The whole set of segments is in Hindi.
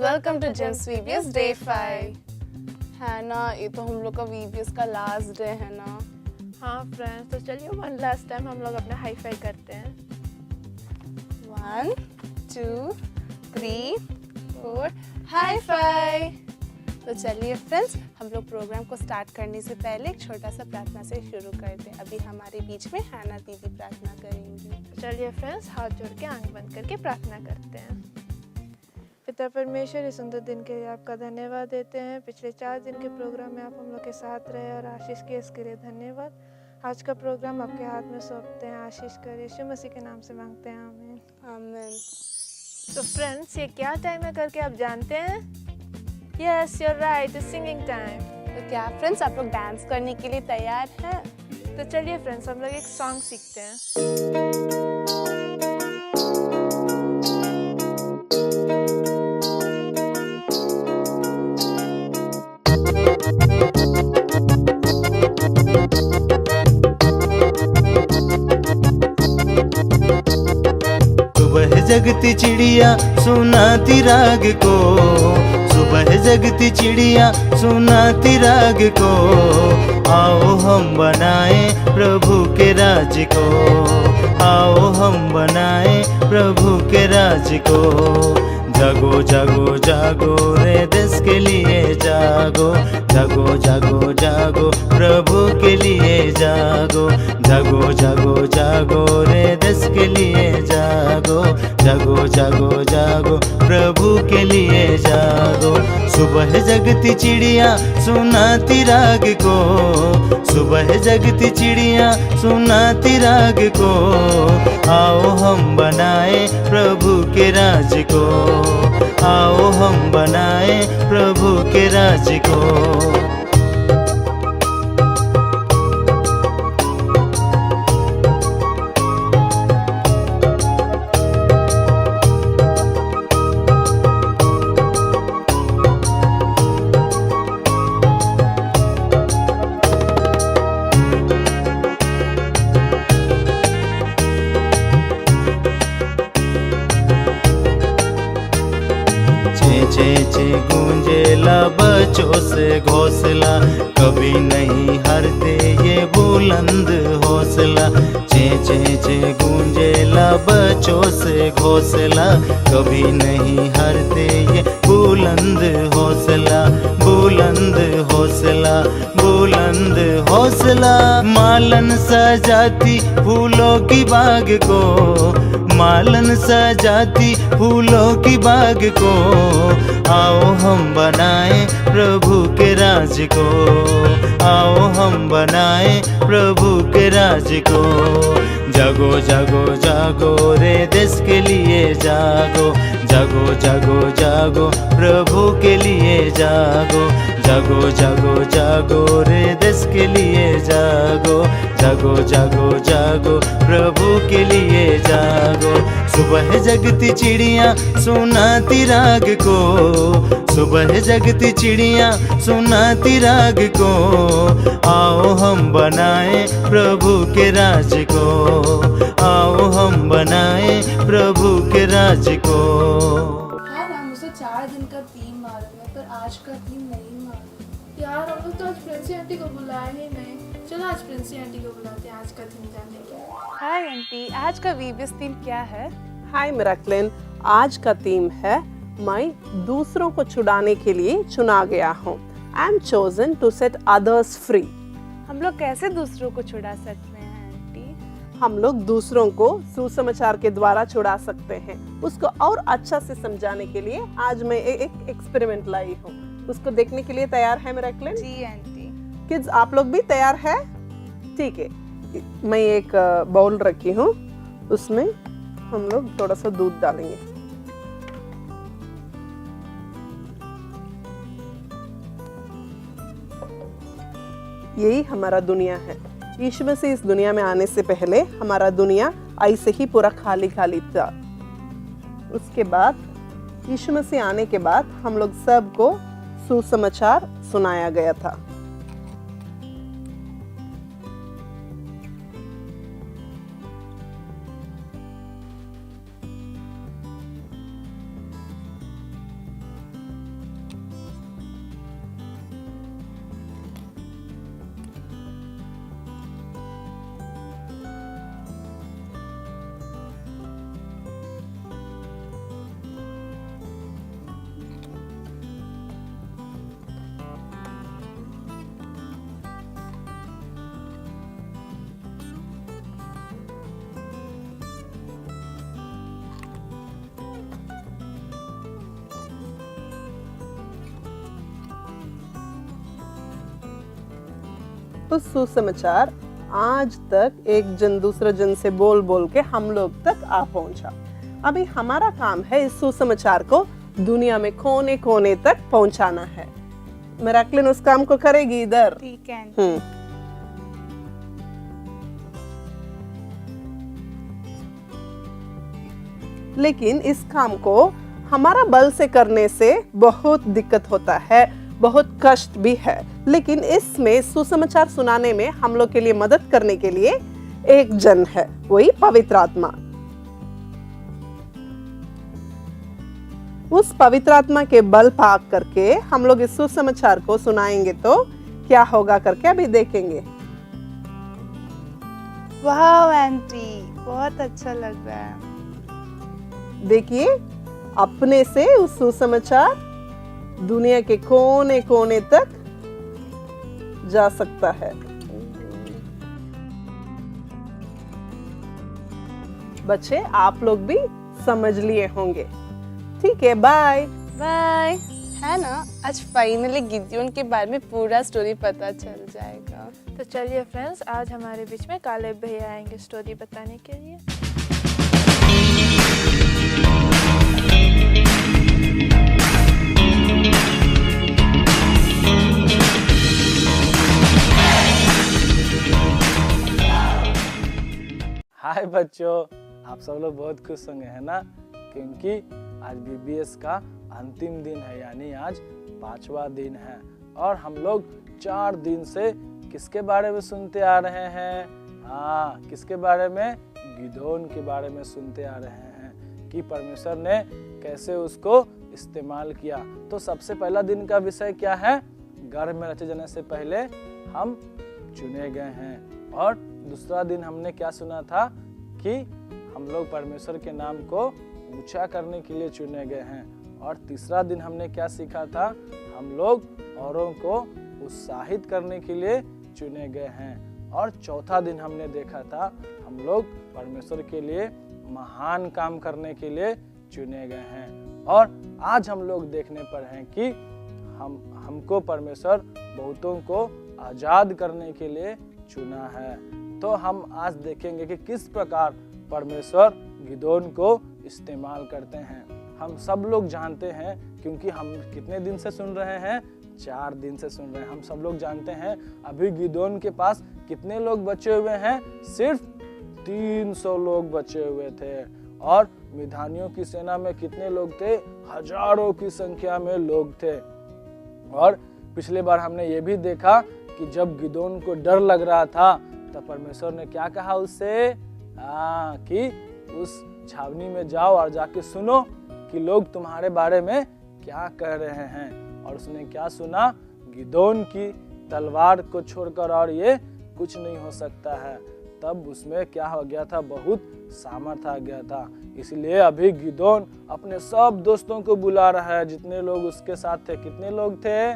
Welcome to James VVS day 5। है ना, ये तो हम लोग का वीवीएस का लास्ट डे है ना। हाँ फ्रेंड्स, तो चलिए वन लास्ट टाइम हम लोग अपना हाई फाई करते हैं। 1 2 3 4 हाई फाई। तो चलिए फ्रेंड्स, हम लोग प्रोग्राम को स्टार्ट करने से पहले एक छोटा सा प्रार्थना से शुरू करते हैं। अभी हमारे बीच में हैना दीदी प्रार्थना करेंगी। तो चलिए फ्रेंड्स, हाथ जोड़ के आंख बंद करके प्रार्थना करते हैं। पिता परमेश्वर, इस सुंदर दिन के लिए आपका धन्यवाद देते हैं। पिछले 4 दिन के प्रोग्राम में आप हम लोग के साथ रहे और आशीष किए, इसके लिए धन्यवाद। आज का प्रोग्राम आपके हाथ में सौंपते हैं, आशीष कर यीशु मसीह के नाम से मांगते हैं, आमीन। आमीन। तो फ्रेंड्स, ये क्या टाइम है करके आप जानते हैं? Yes, you are right, singing time. तो क्या फ्रेंड्स, आप लोग डांस करने के लिए तैयार हैं? तो चलिए फ्रेंड्स, हम लोग एक सॉन्ग सीखते हैं। सुबह जगती चिड़िया सुनाती राग को, सुबह जगती चिड़िया सुनाती राग को। आओ हम बनाए प्रभु के राज को, आओ हम बनाए प्रभु के राज को। जागो जागो जागो रे देश के लिए जागो, जागो जागो जागो प्रभु के लिए जागो, जागो जागो जागो रे देश के लिए जागो, जागो जागो जागो प्रभु के लिए जागो। सुबह जगती चिड़िया सुनाती राग को, सुबह जगती चिड़िया सुनाती राग को। आओ हम बनाए प्रभु के राज को, आओ हम बनाए प्रभु के राज को। चे गूंजेला बच्चों से घोंसला, कभी नहीं हारते ये बुलंद हौसला। चे गूंजेला बच्चों से घोंसला, कभी नहीं हारते ये बुलंद हौसला, बुलंद हौसला, बुलंद हौसला। मालन सजाती फूलों की बाग को, मालन सजाती फूलों की बाग को। आओ हम बनाए प्रभु के राज को, आओ हम बनाए प्रभु के राज को। जागो जागो जागो रे देश के लिए जागो, जागो जागो जागो प्रभु के लिए जागो, जागो जागो जागो रे देश के लिए जागो, जागो जागो जागो प्रभु के लिए जागो। सुबह जगती चिड़िया सुनाती राग को, सुबह जगती चिड़िया सुनाती राग को। आओ हम बनाए प्रभु के राज को, आओ हम बनाए प्रभु के राज को। यार, हम उसे 4 दिन का थीम मालूम है, पर आज का थीम नहीं मालूम। यार, हम लोग तो आज प्रिंसी आंटी को बुलाया ही नहीं। चलो आज प्रिंसी आंटी को बुलाते हैं आज का थीम जानने के लिए। हाय आंटी, आज का वीवीएस थीम क्या है? हाय मिराक्लिन, आज का थीम है मैं दूसरों को छुड़ाने के लिए चुना गया हूँ। I am chosen to set others free. हम लोग कैसे दूसरों को छुड़ा सकते हैं आंटी? हम लोग दूसरों को सुसमाचार के द्वारा छुड़ा सकते हैं। उसको और अच्छा से समझाने के लिए आज मैं एक एक्सपेरिमेंट लाई हूँ। उसको देखने के लिए तैयार है मिराक्लिन? जी आंटी। किड्स, आप लोग भी तैयार है? ठीक है, मैं एक बाउल रखी हूँ, उसमें हम लोग थोड़ा सा दूध डालेंगे। यही हमारा दुनिया है। यीशु मसीह इस दुनिया में आने से पहले हमारा दुनिया ऐसे ही पूरा खाली खाली था। उसके बाद यीशु मसीह आने के बाद हम लोग सबको सुसमाचार सुनाया गया था। तो सुसमाचार आज तक एक जन दूसरे जन से बोल बोल के हम लोग तक आ पहुंचा। अभी हमारा काम है इस सुसमाचार को दुनिया में कोने कोने तक पहुंचाना है। मेराक्लिन उस काम को करेगी इधर। ठीक है आंटी। लेकिन इस काम को हमारा बल से करने से बहुत दिक्कत होता है, बहुत कष्ट भी है। लेकिन इसमें सुसमाचार सुनाने में हम लोग के लिए मदद करने के लिए एक जन है, वही पवित्र आत्मा। उस पवित्र आत्मा के बल पाक करके हम लोग इस सुसमाचार को सुनाएंगे तो क्या होगा करके अभी देखेंगे। वाह आंटी, बहुत अच्छा लग रहा है। देखिए, अपने से उस सुसमाचार दुनिया के कोने कोने तक जा सकता है। बच्चे, आप लोग भी समझ लिए होंगे। ठीक है, बाय बाय। है ना, आज फाइनली गिदियोन के बारे में पूरा स्टोरी पता चल जाएगा। तो चलिए फ्रेंड्स, आज हमारे बीच में काले भैया आएंगे स्टोरी बताने के लिए। हाय बच्चों, आप सब लोग बहुत खुश होंगे है ना, क्योंकि आज बीबीएस का अंतिम दिन है, यानी आज 5वां दिन है। और हम लोग 4 दिन से किसके बारे में सुनते आ रहे हैं? हाँ, किसके बारे में? गिदोन के बारे में सुनते आ रहे हैं कि परमेश्वर ने कैसे उसको इस्तेमाल किया। तो सबसे पहला दिन का विषय क्या है? गर्भ में रचे जाने से पहले हम चुने गए हैं। और दूसरा दिन हमने क्या सुना था कि हम लोग परमेश्वर के नाम को ऊंचा करने के लिए चुने गए हैं। और तीसरा दिन हमने क्या सीखा था? हम लोग औरों को उत्साहित करने के लिए चुने गए हैं। और चौथा दिन हमने देखा था हम लोग परमेश्वर के लिए महान काम करने के लिए चुने गए हैं। और आज हम लोग देखने पर हैं कि हमको परमेश्वर बहुतों को आजाद करने के लिए चुना है। तो हम आज देखेंगे कि किस प्रकार परमेश्वर गिदोन को इस्तेमाल करते हैं। हम सब लोग जानते हैं, क्योंकि हम कितने दिन से सुन रहे हैं? 4 दिन से सुन रहे हैं। हम सब लोग जानते हैं अभी गिदोन के पास कितने लोग बचे हुए हैं? सिर्फ 300 लोग बचे हुए थे। और मिधानियों की सेना में कितने लोग थे? हजारों की संख्या में लोग थे। और पिछले बार हमने ये भी देखा कि जब गिदोन को डर लग रहा था तब परमेश्वर ने क्या कहा उससे? कि उस छावनी में जाओ और जाके सुनो कि लोग तुम्हारे बारे में क्या कह रहे हैं। और उसने क्या सुना? गिदोन की तलवार को छोड़कर और ये कुछ नहीं हो सकता है। तब उसमें क्या हो गया था? बहुत सामर्थ आ गया था। इसलिए अभी गिदोन अपने सब दोस्तों को बुला रहा है, जितने लोग उसके साथ थे। कितने लोग थे?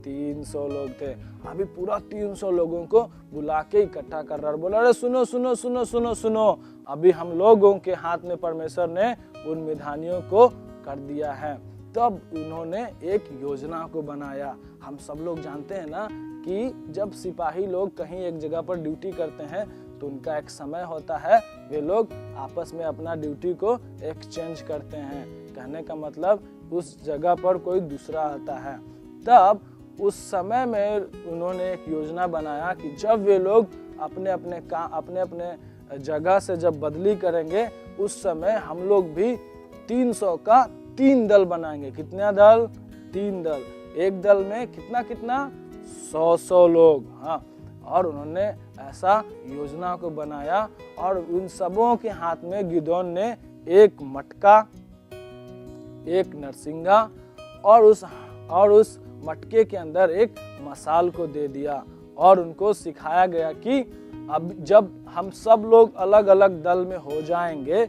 300 लोग थे। अभी पूरा 300 लोगों को बुला के इकट्ठा कर रहा है। बोला, अरे सुनो सुनो सुनो सुनो सुनो, अभी हम लोगों के हाथ में परमेश्वर ने उन मिधानियों को कर दिया है। तब उन्होंने एक योजना को बनाया। हम सब लोग जानते हैं ना कि जब सिपाही लोग कहीं एक जगह पर ड्यूटी करते हैं तो उनका एक समय होता है, वे लोग आपस में अपना ड्यूटी को एक्सचेंज करते हैं। कहने का मतलब उस जगह पर कोई दूसरा आता है। तब उस समय में उन्होंने एक योजना बनाया कि जब वे लोग अपने अपने जगह से जब बदली करेंगे, उस समय हम लोग भी 300 का 3 दल बनाएंगे। कितना दल? 3 दल। एक दल में कितना 100 लोग। हाँ, और उन्होंने ऐसा योजना को बनाया। और उन सबों के हाथ में गिदोन ने एक मटका, एक नरसिंगा और उस मटके के अंदर एक मसाल को दे दिया। और उनको सिखाया गया कि अब जब हम सब लोग अलग अलग दल में हो जाएंगे,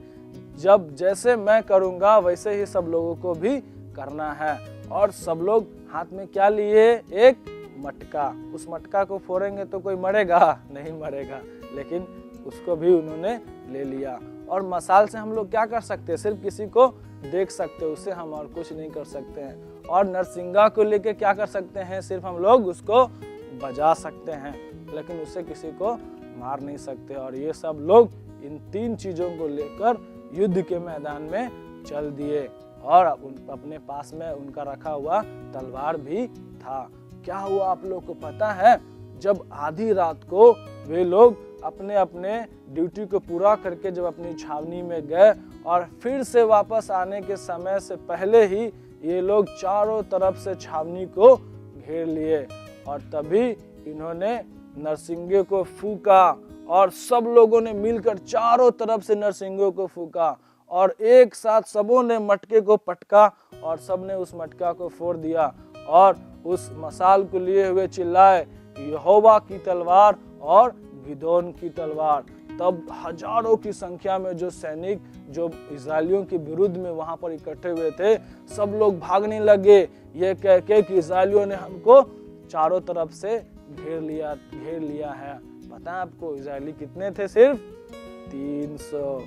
जब जैसे मैं करूंगा वैसे ही सब लोगों को भी करना है। और सब लोग हाथ में क्या लिए? एक मटका। उस मटका को फोड़ेंगे तो कोई मरेगा? नहीं मरेगा, लेकिन उसको भी उन्होंने ले लिया। और मसाल से हम लोग क्या कर सकते हैं? सिर्फ किसी को देख सकते हैं, उससे हम और कुछ नहीं कर सकते हैं। और नरसिंगा को लेके क्या कर सकते हैं? सिर्फ हम लोग उसको बजा सकते हैं। लेकिन उससे किसी को मार नहीं सकते। और ये सब लोग इन 3 चीजों को लेकर युद्ध के मैदान में चल दिए और अपने पास में उनका रखा हुआ तलवार भी था। क्या हुआ आप लोग को पता है? जब आधी रात को वे लोग अपने अपने ड्यूटी को पूरा करके जब अपनी छावनी में गए और फिर से वापस आने के समय से पहले ही ये लोग चारों तरफ से छावनी को घेर लिए और तभी इन्होंने नरसिंगे को फूका और सब लोगों ने मिलकर चारों तरफ से नरसिंगे को फूका और एक साथ सबों ने मटके को पटका और सब ने उस मटका को फोड़ दिया और उस मसाल को लिए हुए चिल्लाए, यहोवा की तलवार और गिदोन की तलवार। तब हजारों की संख्या में जो सैनिक जो इजरायलियों के विरुद्ध में वहां पर इकट्ठे हुए थे, सब लोग भागने लगे ये कह के कि इजरायलियों ने हमको चारों तरफ से घेर लिया है। पता है आपको इजरायली कितने थे? सिर्फ 300।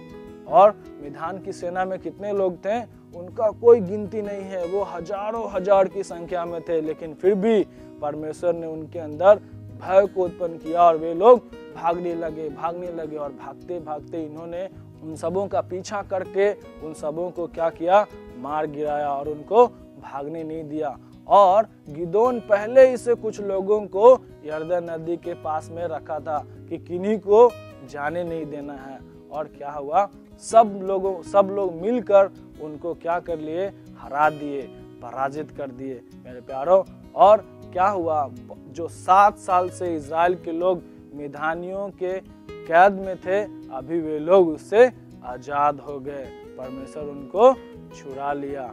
और मिधान की सेना में कितने लोग थे? उनका कोई गिनती नहीं है, वो हजारों हजार की संख्या में थे। लेकिन फिर भी परमेश्वर ने उनके अंदर भय को उत्पन्न किया और वे लोग भागने लगे और भागते भागते इन्होंने उन सबों का पीछा करके उन सबों को क्या किया? मार गिराया और उनको भागने नहीं दिया। और गिदोन पहले ही से कुछ लोगों को यरदन नदी के पास में रखा था कि किन्हीं को जाने नहीं देना है। और क्या हुआ? सब लोग मिलकर उनको क्या कर लिए? हरा दिए, पराजित कर दिए मेरे प्यारों। और क्या हुआ? जो 7 साल से इजराइल के लोग मिधानियों के कैद में थे, अभी वे लोग उससे आजाद हो गए। परमेश्वर उनको छुड़ा लिया।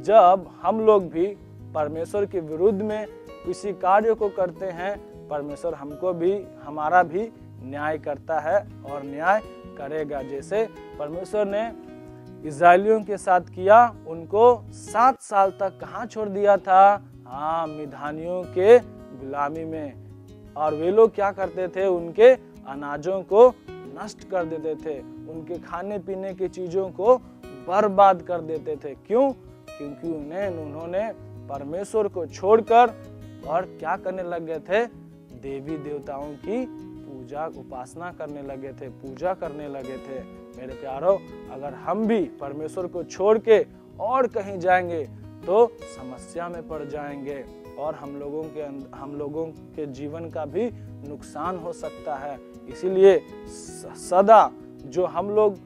जब हम लोग भी परमेश्वर के विरुद्ध में किसी कार्य को करते हैं, परमेश्वर हमको भी हमारा भी न्याय करता है और न्याय करेगा। जैसे परमेश्वर ने इजरायलियों के साथ किया, उनको 7 साल तक कहाँ छोड़ दिया था? हाँ, मिधानियों के गुलामी में। और वे लोग क्या करते थे? उनके अनाजों को नष्ट कर देते थे, उनके खाने पीने की चीजों को बर्बाद कर देते थे। क्यों? क्योंकि उन्होंने परमेश्वर को छोड़कर और क्या करने लग गए थे? देवी देवताओं की पूजा उपासना करने लगे थे, पूजा करने लगे थे। मेरे प्यारों, अगर हम भी परमेश्वर को छोड़ के और कहीं जाएंगे तो समस्या में पड़ जाएंगे और हम लोगों के जीवन का भी नुकसान हो सकता है। इसीलिए सदा जो हम लोग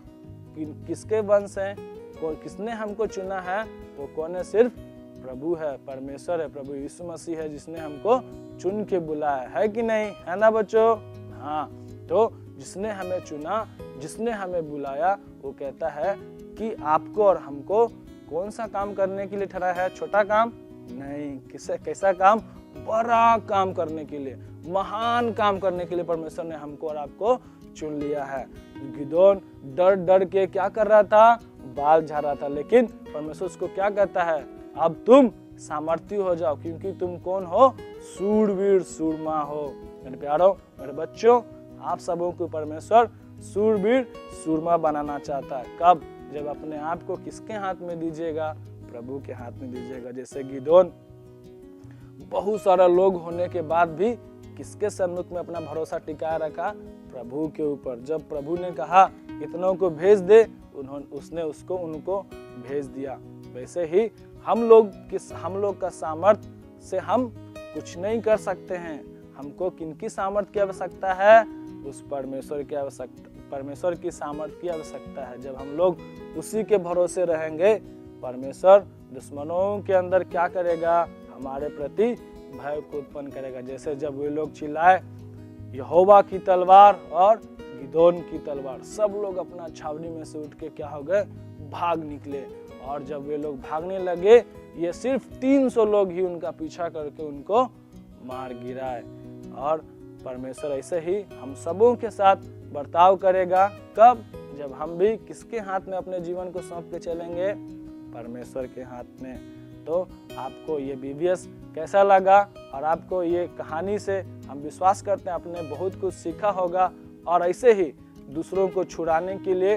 किसके वंश हैं, किसने हमको चुना है, वो कौन है? सिर्फ प्रभु है, परमेश्वर है, प्रभु यीशु मसीह है जिसने हमको चुन के बुलाया है कि नहीं? है ना बच्चों? हाँ, तो जिसने हमें चुना, जिसने हमें बुलाया, वो कहता है कि आपको और हमको कौन सा काम करने के लिए ठहरा है? छोटा काम नहीं, कैसा काम? बड़ा काम करने के लिए, महान काम करने के लिए परमेश्वर ने हमको और आपको चुन लिया है। गिदोन डर के क्या कर रहा था? बाल झाड़ रहा था, लेकिन परमेश्वर उसको क्या कहता है? अब तुम सामर्थी हो जाओ, क्योंकि तुम कौन हो? सूरवीर सूरमा हो। मेरे प्यारों, मेरे बच्चों, आप सबों को परमेश्वर सूरवीर सूरमा बनाना चाहता है। कब? जब अपने आप को किसके हाथ में दीजिएगा? प्रभु के हाथ में दीजिएगा। जैसे गिदोन बहुत सारा लोग होने के बाद भी किसके सम्मुख में अपना भरोसा टिकाए रखा? प्रभु के ऊपर। जब प्रभु ने कहा इतनों को भेज दे, उसने उनको भेज दिया। वैसे ही हम लोग का सामर्थ्य से हम कुछ नहीं कर सकते हैं। हमको किनकी सामर्थ्य की आवश्यकता है? उस परमेश्वर की सामर्थ्य की आवश्यकता है। जब हम लोग उसी के भरोसे रहेंगे, परमेश्वर दुश्मनों के अंदर क्या करेगा? हमारे प्रति भय को उत्पन्न करेगा। जैसे जब वे लोग चिल्लाए यहोवा की तलवार और गिदोन की तलवार, सब लोग अपना छावनी में से उठ के क्या हो गए? भाग निकले। और जब वे लोग भागने लगे, ये सिर्फ 300 लोग ही उनका पीछा करके उनको मार गिराए। और परमेश्वर ऐसे ही हम सबों के साथ बर्ताव करेगा। कब? जब हम भी किसके हाथ में अपने जीवन को सौंप के चलेंगे? परमेश्वर के हाथ में। तो आपको ये बीबीएस कैसा लगा? और आपको ये कहानी से हम विश्वास करते हैं आपने बहुत कुछ सीखा होगा। और ऐसे ही दूसरों को छुड़ाने के लिए,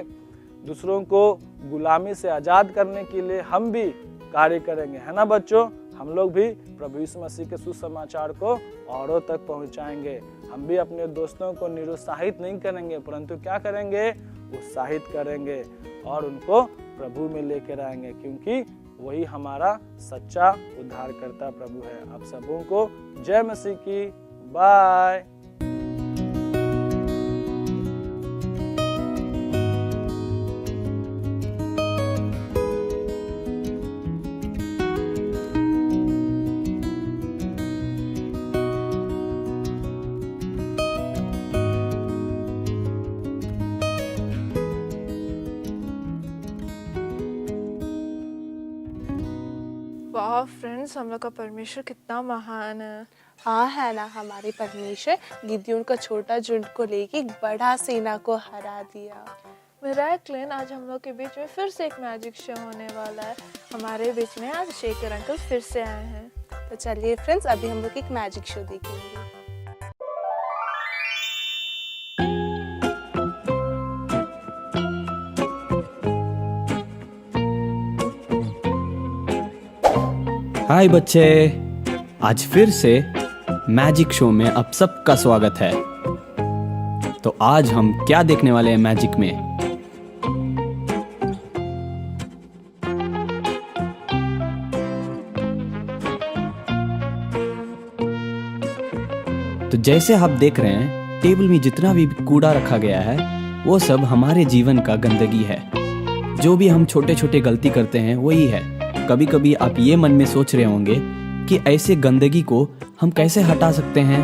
दूसरों को गुलामी से आज़ाद करने के लिए हम भी कार्य करेंगे, है ना बच्चों? हम लोग भी प्रभु यीशु मसीह के सुसमाचार को औरों तक पहुंचाएंगे। हम भी अपने दोस्तों को निरुत्साहित नहीं करेंगे, परंतु क्या करेंगे, उत्साहित करेंगे और उनको प्रभु में लेकर आएंगे, क्योंकि वही हमारा सच्चा उद्धारकर्ता प्रभु है। आप सबों को जय मसीह की। बाय। वाह फ्रेंड्स, हम लोग का परमेश्वर कितना महान है। हाँ है ना, हमारे परमेश्वर गिदियोन का छोटा झुंड को लेके एक बड़ा सेना को हरा दिया। मिराकलिन, आज हम लोग के बीच में फिर से एक मैजिक शो होने वाला है। हमारे बीच में आज शेखर अंकल फिर से आए हैं। तो चलिए फ्रेंड्स, अभी हम लोग एक मैजिक शो देखेंगे। हाय बच्चे, आज फिर से मैजिक शो में आप सबका स्वागत है। तो आज हम क्या देखने वाले हैं मैजिक में? तो जैसे आप देख रहे हैं, टेबल में जितना भी कूड़ा रखा गया है वो सब हमारे जीवन का गंदगी है। जो भी हम छोटे छोटे गलती करते हैं वही है। कभी कभी आप ये मन में सोच रहे होंगे कि ऐसे गंदगी को हम कैसे हटा सकते हैं।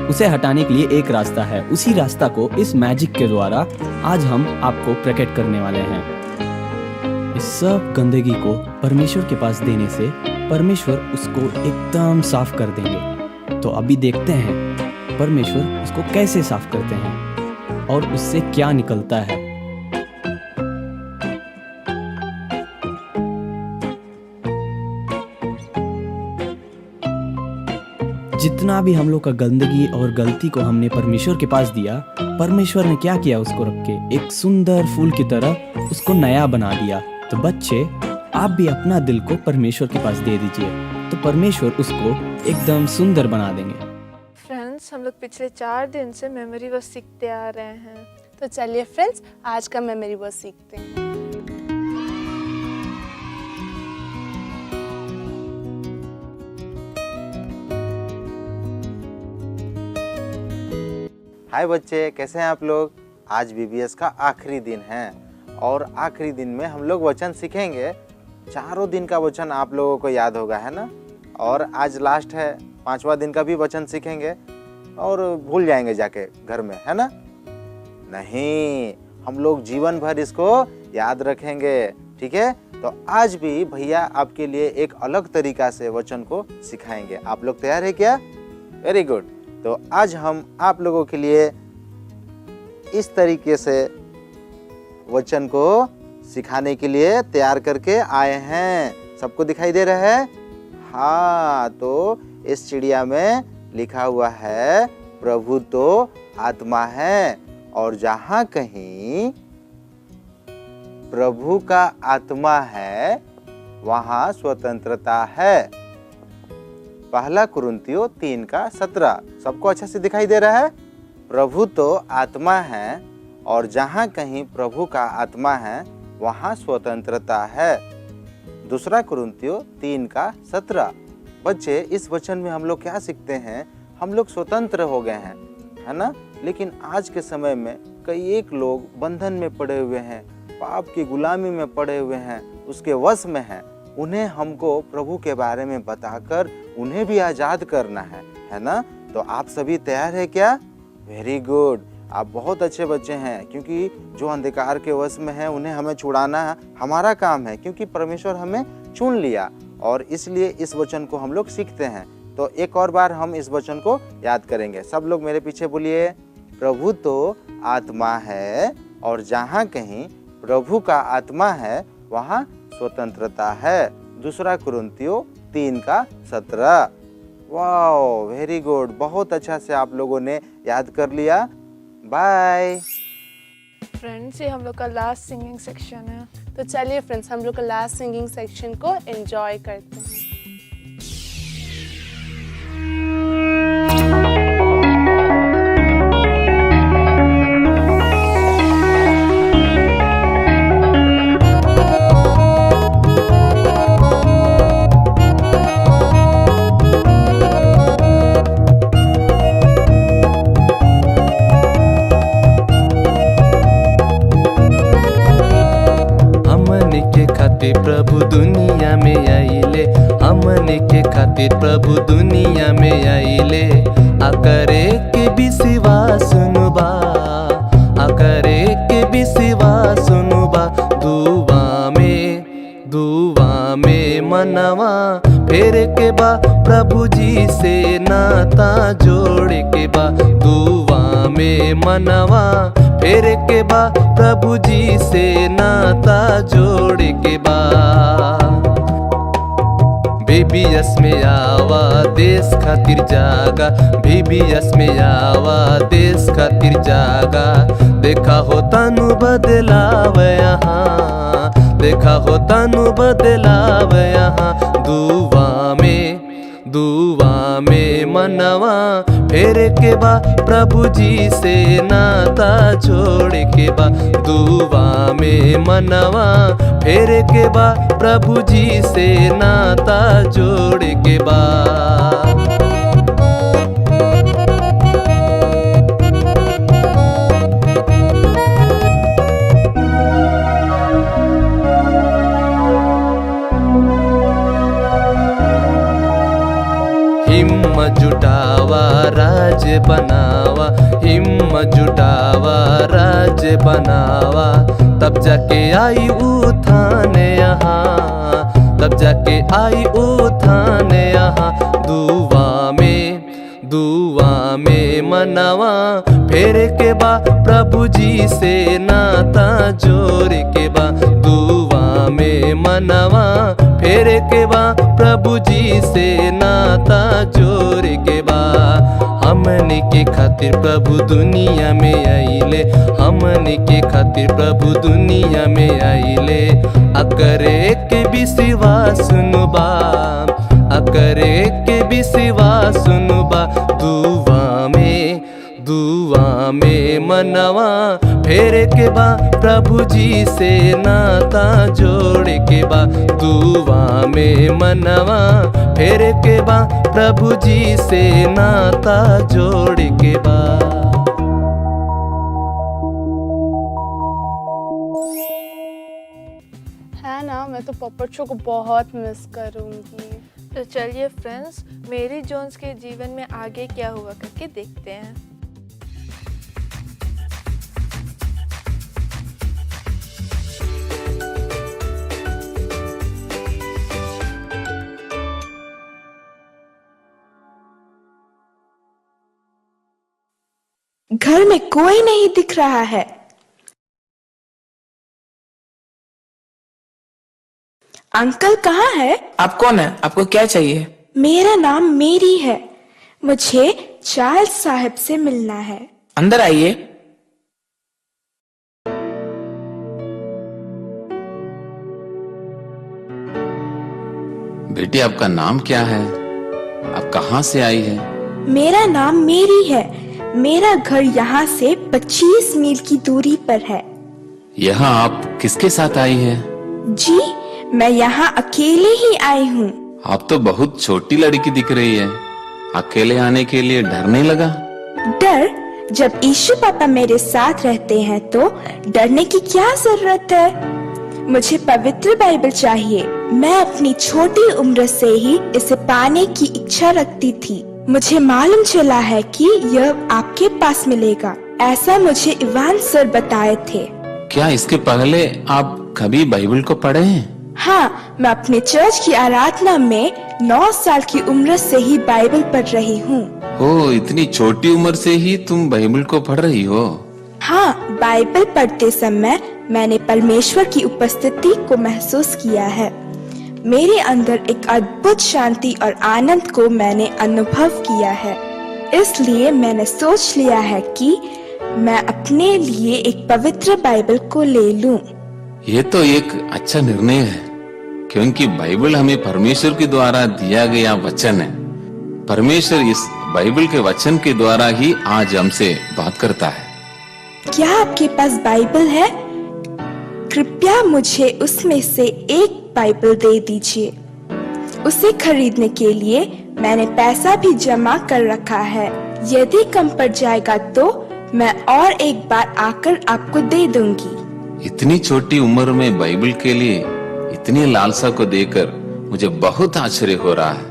उसे हटाने के लिए एक रास्ता है। उसी रास्ता को इस मैजिक के द्वारा आज हम आपको प्रकट करने वाले हैं। इस सब गंदगी को परमेश्वर के पास देने से परमेश्वर उसको एकदम साफ कर देंगे। तो अभी देखते हैं परमेश्वर उसको कैसे साफ करते हैं और उससे क्या निकलता है। जितना भी हम लोग का गंदगी और गलती को हमने परमेश्वर के पास दिया, परमेश्वर ने क्या किया, उसको रख के एक सुंदर फूल की तरह उसको नया बना दिया। तो बच्चे, आप भी अपना दिल को परमेश्वर के पास दे दीजिए, तो परमेश्वर उसको एकदम सुंदर बना देंगे। फ्रेंड्स, हम लोग पिछले 4 दिन से मेमोरी वर्स सीखते आ रहे हैं। तो चलिए फ्रेंड्स, आज का मेमोरी वर्स सीखते हैं। हाय बच्चे, कैसे हैं आप लोग। आज बीबीएस का आखिरी दिन है और आखिरी दिन में हम लोग वचन सीखेंगे। 4 दिन का वचन आप लोगों को याद होगा, है ना। और आज लास्ट है, 5वां दिन का भी वचन सीखेंगे और भूल जाएंगे जाके घर में, है ना। नहीं, हम लोग जीवन भर इसको याद रखेंगे, ठीक है। तो आज भी भैया आपके लिए एक अलग तरीका से वचन को सिखाएंगे। आप लोग तैयार है क्या? Very good. तो आज हम आप लोगों के लिए इस तरीके से वचन को सिखाने के लिए तैयार करके आए हैं। सबको दिखाई दे रहा है? हाँ, तो इस चिड़िया में लिखा हुआ है, प्रभु तो आत्मा है और जहाँ कहीं प्रभु का आत्मा है वहाँ स्वतंत्रता है। पहला कुरिन्थियों 3:17। सबको अच्छा से दिखाई दे रहा है? प्रभु तो आत्मा है और जहाँ कहीं प्रभु का आत्मा है वहाँ स्वतंत्रता है। दूसरा कुरिन्थियों 3:17। बच्चे, इस वचन में हम लोग क्या सीखते हैं? हम लोग स्वतंत्र हो गए हैं, है ना। लेकिन आज के समय में कई एक लोग बंधन में पड़े हुए हैं, पाप की गुलामी में पड़े हुए हैं, उसके वश में हैं। उन्हें हमको प्रभु के बारे में बताकर उन्हें भी आज़ाद करना है ना। तो आप सभी तैयार है क्या? वेरी गुड, आप बहुत अच्छे बच्चे हैं, क्योंकि जो अंधकार के वश में है उन्हें हमें छुड़ाना हमारा काम है, क्योंकि परमेश्वर हमें चुन लिया और इसलिए इस वचन को हम लोग सीखते हैं। तो एक और बार हम इस वचन को याद करेंगे। सब लोग मेरे पीछे बोलिए, प्रभु तो आत्मा है और जहाँ कहीं प्रभु का आत्मा है वहाँ स्वतंत्रता है। दूसरा कुरिन्थियों 3:17। वाओ, वेरी गुड, बहुत अच्छा से आप लोगों ने याद कर लिया। बाय फ्रेंड्स, ये हम लोग का लास्ट सिंगिंग सेक्शन है। तो चलिए फ्रेंड्स, हम लोग का लास्ट सिंगिंग सेक्शन को एंजॉय करते हैं। खातिर प्रभु दुनिया में आइले, हमने के खातिर प्रभु दुनिया में आइले। आकरे के विश्वास सुनुबा, आकरे के विश्वास सुनुबा। दुआ में मनवा फेर के बा, प्रभु जी से नाता जोड़ के बा। दुआ में मनवा फेर के बा, प्रभु जी से नाता जोड़ के बा। बीबीएस में आवा देश खातिर जागा, बीबीएस में आवा देश खातिर जागा। देखा हो तनु बदलाव यहाँ, देखा हो तनु बदलाव यहाँ। दुआ में मनवा फेर के बा, प्रभु जी से नाता जोड़ के बा। दुआ में मनवा फेर के बा, प्रभु जी से नाता जोड़ के बा। हिम्मत जुटावा राज्य बनावा, हिम्मत जुटावा राज्य बनावा। तब जाके आई उत्थान यहाँ, तब जाके आई उत्थान यहाँ। दुआ में मनवा फेर के बा, प्रभु जी से नाता जोड़ के बा। दुआ में मनवा फेर के बा, प्रभु जी से नाता जोड़ के बा। हमने के खातिर प्रभु दुनिया में आइले, हमने के खातिर प्रभु दुनिया में आइले। अकरे के विश्वास सुनुबा, अकरे के विश्वास सुनुबा। दुआ में मनवा फेर के बा, प्रभु जी से नाता जोड़ के बा। दुआ में मनवा फेर के बा, प्रभु जी से नाता जोड़ के बा। है ना, मैं तो पॉपट शो को बहुत मिस करूँगी। तो चलिए फ्रेंड्स, मेरी जोन्स के जीवन में आगे क्या हुआ करके देखते हैं। घर में कोई नहीं दिख रहा है। अंकल कहाँ है? आप कौन है? आपको क्या चाहिए? मेरा नाम मेरी है, मुझे चार्ल्स साहब से मिलना है। अंदर आइए। बेटी, आपका नाम क्या है? आप कहाँ से आई है? मेरा नाम मेरी है, मेरा घर यहाँ से 25 मील की दूरी पर है। यहाँ आप किसके साथ आई है? जी, मैं यहाँ अकेले ही आई हूँ। आप तो बहुत छोटी लड़की दिख रही है, अकेले आने के लिए डर नहीं लगा? डर? जब यीशु पापा मेरे साथ रहते हैं तो डरने की क्या जरूरत है? मुझे पवित्र बाइबल चाहिए। मैं अपनी छोटी उम्र से ही इसे पाने की इच्छा रखती थी। मुझे मालूम चला है कि यह आपके पास मिलेगा, ऐसा मुझे इवान सर बताए थे। क्या इसके पहले आप कभी बाइबल को पढ़े हैं? हाँ, मैं अपने चर्च की आराधना में 9 साल की उम्र से ही बाइबल पढ़ रही हूँ। ओ, इतनी छोटी उम्र से ही तुम बाइबल को पढ़ रही हो? हाँ, बाइबल पढ़ते समय मैंने परमेश्वर की उपस्थिति को महसूस किया है। मेरे अंदर एक अद्भुत शांति और आनंद को मैंने अनुभव किया है। इसलिए मैंने सोच लिया है कि मैं अपने लिए एक पवित्र बाइबल को ले लूं। ये तो एक अच्छा निर्णय है, क्योंकि बाइबल हमें परमेश्वर के द्वारा दिया गया वचन है। परमेश्वर इस बाइबल के वचन के द्वारा ही आज हमसे बात करता है। क्या आपके पास बाइबल है? कृपया मुझे उसमें से एक बाइबल दे दीजिए। उसे खरीदने के लिए मैंने पैसा भी जमा कर रखा है। यदि कम पड़ जाएगा तो मैं और एक बार आकर आपको दे दूंगी। इतनी छोटी उम्र में बाइबल के लिए इतनी लालसा को देखकर मुझे बहुत आश्चर्य हो रहा है।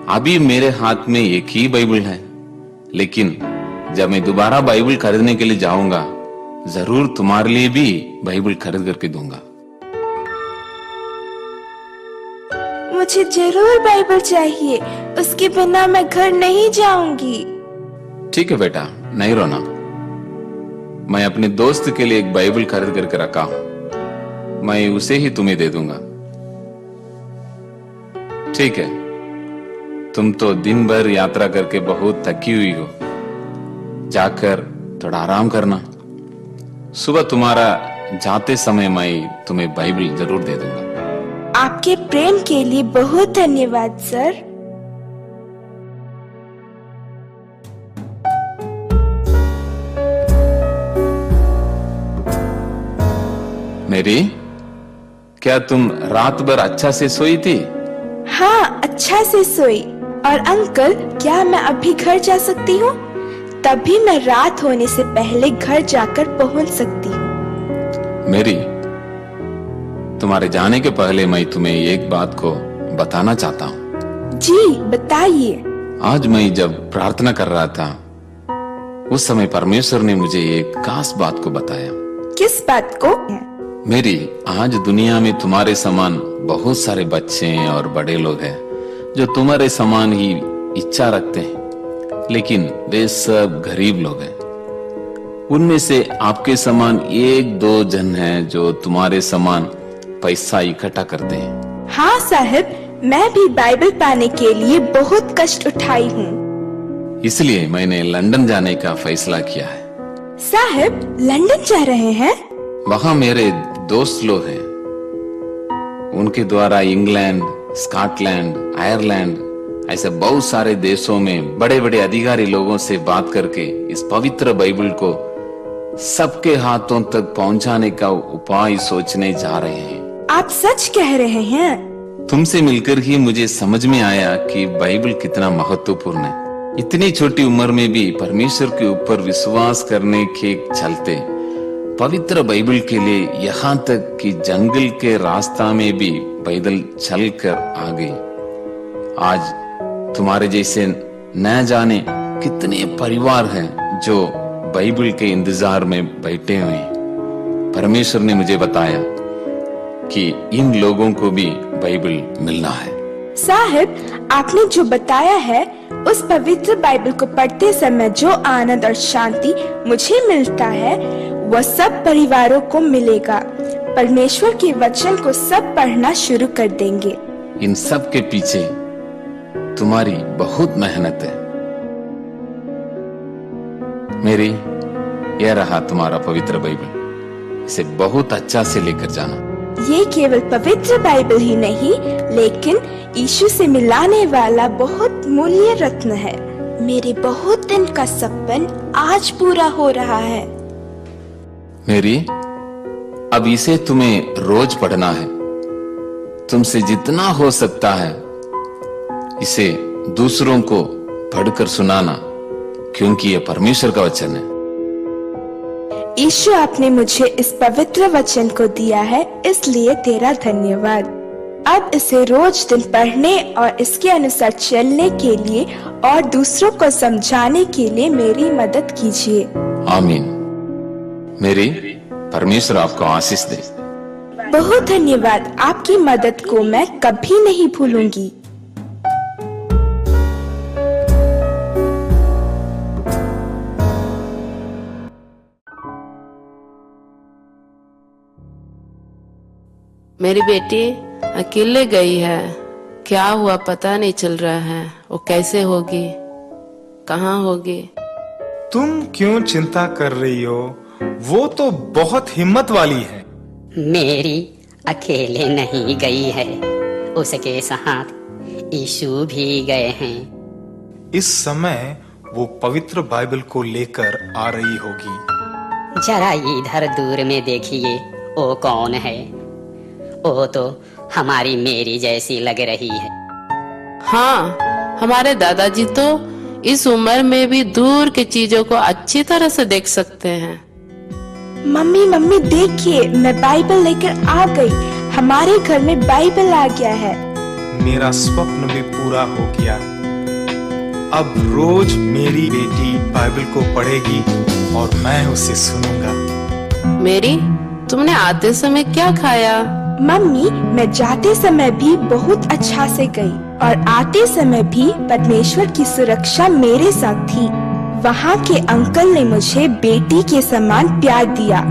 अभी मेरे हाथ में एक ही बाइबल है, लेकिन जब मैं दोबारा बाइबल खरीदने के लिए जाऊंगा, जरूर तुम्हारे लिए भी बाइबल खरीद करके दूंगा। मुझे जरूर बाइबल चाहिए, उसके बिना मैं घर नहीं जाऊंगी। ठीक है बेटा, नहीं रोना। मैं अपने दोस्त के लिए एक बाइबल खरीद करके रखा हूं, मैं उसे ही तुम्हें दे दूंगा। ठीक है, तुम तो दिन भर यात्रा करके बहुत थकी हुई हो, जाकर थोड़ा आराम करना। सुबह तुम्हारा जाते समय मैं तुम्हें बाइबल जरूर दे दूंगा। आपके प्रेम के लिए बहुत धन्यवाद सर। मेरी, क्या तुम रात भर अच्छा से सोई थी? हाँ, अच्छा से सोई। और अंकल, क्या मैं अभी घर जा सकती हूँ? तभी मैं रात होने से पहले घर जाकर पहुँच सकती हूँ। मेरी, तुम्हारे जाने के पहले मैं तुम्हें एक बात को बताना चाहता हूँ। जी बताइए। आज मैं जब प्रार्थना कर रहा था, उस समय परमेश्वर ने मुझे एक खास बात को बताया। किस बात को? मेरी, आज दुनिया में तुम्हारे समान बहुत सारे बच्चे और बड़े लोग हैं जो तुम्हारे समान ही इच्छा रखते हैं, लेकिन वे सब गरीब लोग हैं। उनमें से आपके समान एक दो जन हैं जो तुम्हारे समान पैसा इकट्ठा करते हैं। हाँ साहब, मैं भी बाइबल पाने के लिए बहुत कष्ट उठाई हूँ। इसलिए मैंने लंदन जाने का फैसला किया है। साहब, लंदन जा रहे हैं? वहाँ मेरे दोस्त लोग हैं, उनके द्वारा इंग्लैंड, स्कॉटलैंड, आयरलैंड ऐसे बहुत सारे देशों में बड़े बड़े अधिकारी लोगों से बात करके इस पवित्र बाइबल को सबके हाथों तक पहुंचाने का उपाय सोचने जा रहे हैं। आप सच कह रहे हैं? तुमसे मिलकर ही मुझे समझ में आया कि बाइबल कितना महत्वपूर्ण है। इतनी छोटी उम्र में भी परमेश्वर के ऊपर विश्वास करने के चलते पवित्र बाइबल के लिए यहाँ तक कि जंगल के रास्ता में भी पैदल चल कर आ गई। आज तुम्हारे जैसे न जाने कितने परिवार हैं जो बाइबल के इंतजार में बैठे हुए हैं। परमेश्वर ने मुझे बताया कि इन लोगों को भी बाइबल मिलना है। साहब, आपने जो बताया है, उस पवित्र बाइबल को पढ़ते समय जो आनंद और शांति मुझे मिलता है, वह सब परिवारों को मिलेगा। परमेश्वर के वचन को सब पढ़ना शुरू कर देंगे। इन सब के पीछे तुम्हारी बहुत मेहनत है। मेरी, यह रहा तुम्हारा पवित्र बाइबल, इसे बहुत अच्छा से लेकर जाना। ये केवल पवित्र बाइबल ही नहीं, लेकिन यीशु से मिलाने वाला बहुत मूल्य रत्न है। मेरे बहुत दिन का सपन आज पूरा हो रहा है। मेरी, अब इसे तुम्हें रोज पढ़ना है। तुमसे जितना हो सकता है इसे दूसरों को पढ़कर सुनाना, क्योंकि यह परमेश्वर का वचन है। यीशु, आपने मुझे इस पवित्र वचन को दिया है, इसलिए तेरा धन्यवाद। अब इसे रोज दिन पढ़ने और इसके अनुसार चलने के लिए और दूसरों को समझाने के लिए मेरी मदद कीजिए। आमीन। मेरी, परमेश्वर आपको आशीष दे। बहुत धन्यवाद, आपकी मदद को मैं कभी नहीं भूलूंगी। मेरी बेटी अकेले गई है, क्या हुआ पता नहीं चल रहा है। वो कैसे होगी, कहाँ होगी? तुम क्यों चिंता कर रही हो? वो तो बहुत हिम्मत वाली है। मेरी अकेले नहीं गई है, उसके साथ यीशु भी गए हैं। इस समय वो पवित्र बाइबल को लेकर आ रही होगी। जरा इधर दूर में देखिए, वो कौन है? वो तो हमारी मेरी जैसी लग रही है। हाँ, हमारे दादाजी तो इस उम्र में भी दूर की चीजों को अच्छी तरह से देख सकते हैं। मम्मी मम्मी देखिए, मैं बाइबल लेकर आ गई। हमारे घर में बाइबल आ गया है। मेरा स्वप्न भी पूरा हो गया। अब रोज मेरी बेटी बाइबल को पढ़ेगी और मैं उसे सुनूंगा। मेरी, तुमने आते समय क्या खाया? मम्मी, मैं जाते समय भी बहुत अच्छा से गई और आते समय भी परमेश्वर की सुरक्षा मेरे साथ थी। वहाँ के अंकल ने मुझे बेटी के समान प्यार दिया,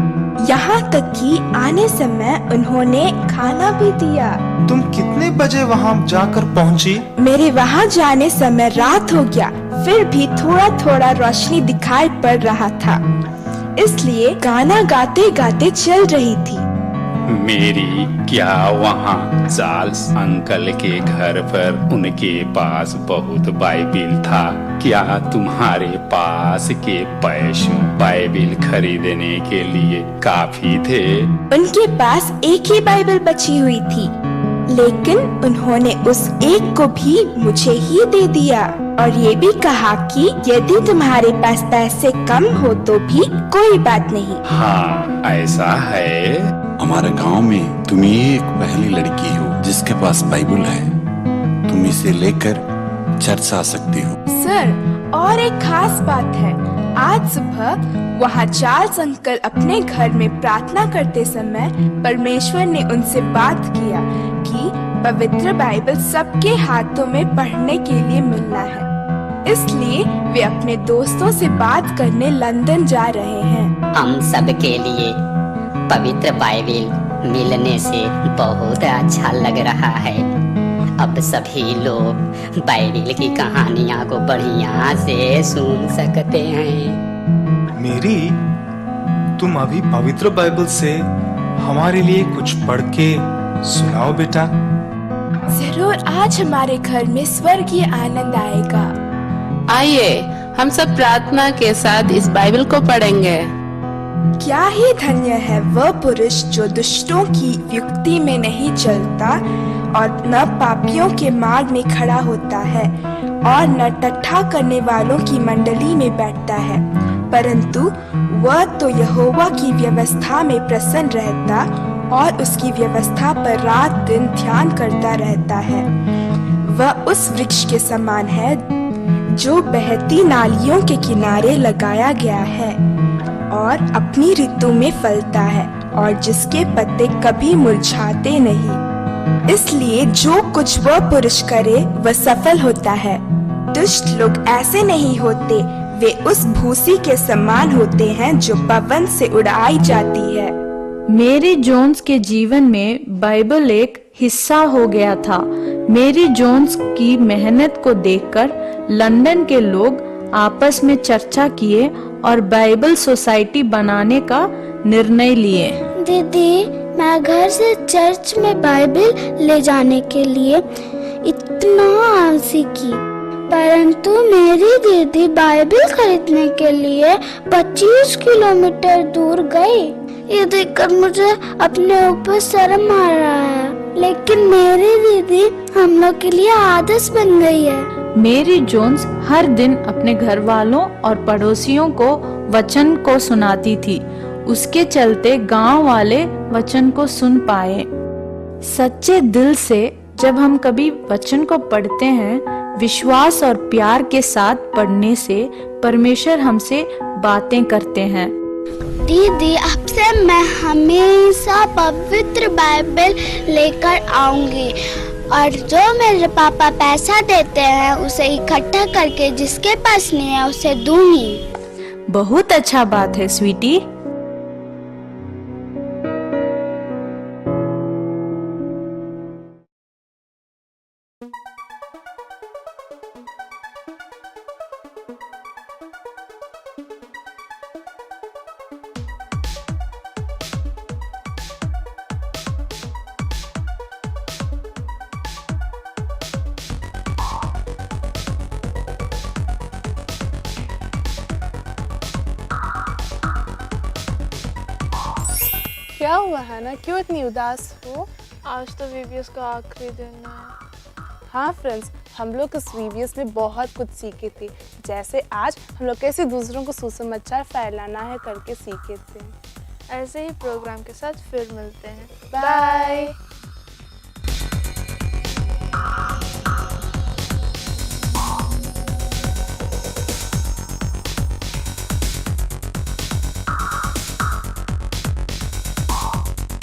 यहाँ तक कि आने समय उन्होंने खाना भी दिया। तुम कितने बजे वहाँ जाकर पहुँची? मेरे वहाँ जाने समय रात हो गया, फिर भी थोड़ा थोड़ा रोशनी दिखाई पड़ रहा था, इसलिए गाना गाते गाते चल रही थी। मेरी, क्या वहाँ चार्ल्स अंकल के घर पर उनके पास बहुत बाइबिल था? क्या तुम्हारे पास के पैसों बाइबिल खरीदने के लिए काफी थे? उनके पास एक ही बाइबल बची हुई थी, लेकिन उन्होंने उस एक को भी मुझे ही दे दिया और ये भी कहा कि यदि तुम्हारे पास पैसे कम हो तो भी कोई बात नहीं। हाँ, ऐसा है। हमारे गांव में तुम ही एक पहली लड़की हो जिसके पास बाइबल है। तुम इसे लेकर चर्च आ सकती हो। सर, और एक खास बात है, आज सुबह वहाँ चार्ल्स अंकल अपने घर में प्रार्थना करते समय परमेश्वर ने उनसे बात किया कि पवित्र बाइबल सबके हाथों में पढ़ने के लिए मिलना है, इसलिए वे अपने दोस्तों से बात करने लंदन जा रहे हैं। हम सब के लिए पवित्र बाइबल मिलने से बहुत अच्छा लग रहा है। अब सभी लोग बाइबल की कहानियाँ को बढ़िया से सुन सकते हैं। मेरी, तुम अभी पवित्र बाइबल से हमारे लिए कुछ पढ़ के सुनाओ बेटा। जरूर, आज हमारे घर में स्वर्गीय आनंद आएगा। आइए, हम सब प्रार्थना के साथ इस बाइबल को पढ़ेंगे। क्या ही धन्य है वह पुरुष जो दुष्टों की युक्ति में नहीं चलता और न पापियों के मार्ग में खड़ा होता है और न टट्ठा करने वालों की मंडली में बैठता है, परंतु वह तो यहोवा की व्यवस्था में प्रसन्न रहता और उसकी व्यवस्था पर रात दिन ध्यान करता रहता है। वह उस वृक्ष के समान है जो बहती नालियों के किनारे लगाया गया है और अपनी ऋतु में फलता है और जिसके पत्ते कभी मुरझाते नहीं। इसलिए जो कुछ वह पुरुष करे वह सफल होता है। दुष्ट लोग ऐसे नहीं होते, वे उस भूसी के समान होते हैं जो पवन से उड़ाई जाती है। मेरी जोन्स के जीवन में बाइबल एक हिस्सा हो गया था। मेरी जोन्स की मेहनत को देखकर लंदन के लोग आपस में चर्चा किए और बाइबल सोसाइटी बनाने का निर्णय लिए। दीदी, मैं घर से चर्च में बाइबल ले जाने के लिए इतना आलसी की, परंतु मेरी दीदी बाइबल खरीदने के लिए 25 किलोमीटर दूर गई। ये देखकर मुझे अपने ऊपर शर्म आ रहा है, लेकिन मेरी दीदी हम लोग के लिए आदर्श बन गई है। मेरी जोन्स हर दिन अपने घर वालों और पड़ोसियों को वचन को सुनाती थी। उसके चलते गांव वाले वचन को सुन पाए। सच्चे दिल से जब हम कभी वचन को पढ़ते हैं, विश्वास और प्यार के साथ पढ़ने से परमेश्वर हमसे बातें करते हैं। दीदी, आपसे मैं हमेशा पवित्र बाइबल लेकर आऊंगी और जो मेरे पापा पैसा देते हैं उसे इकट्ठा करके जिसके पास नहीं है उसे दूंगी। बहुत अच्छा बात है स्वीटी। क्या हुआ है ना, क्यों इतनी उदास हो? आज तो VBS का आखिरी दिन है। हाँ फ्रेंड्स, हम लोग इस VBS में बहुत कुछ सीखे थे। जैसे आज हम लोग कैसे दूसरों को सुसमाचार फैलाना है करके सीखे थे। ऐसे ही प्रोग्राम के साथ फिर मिलते हैं। बाय।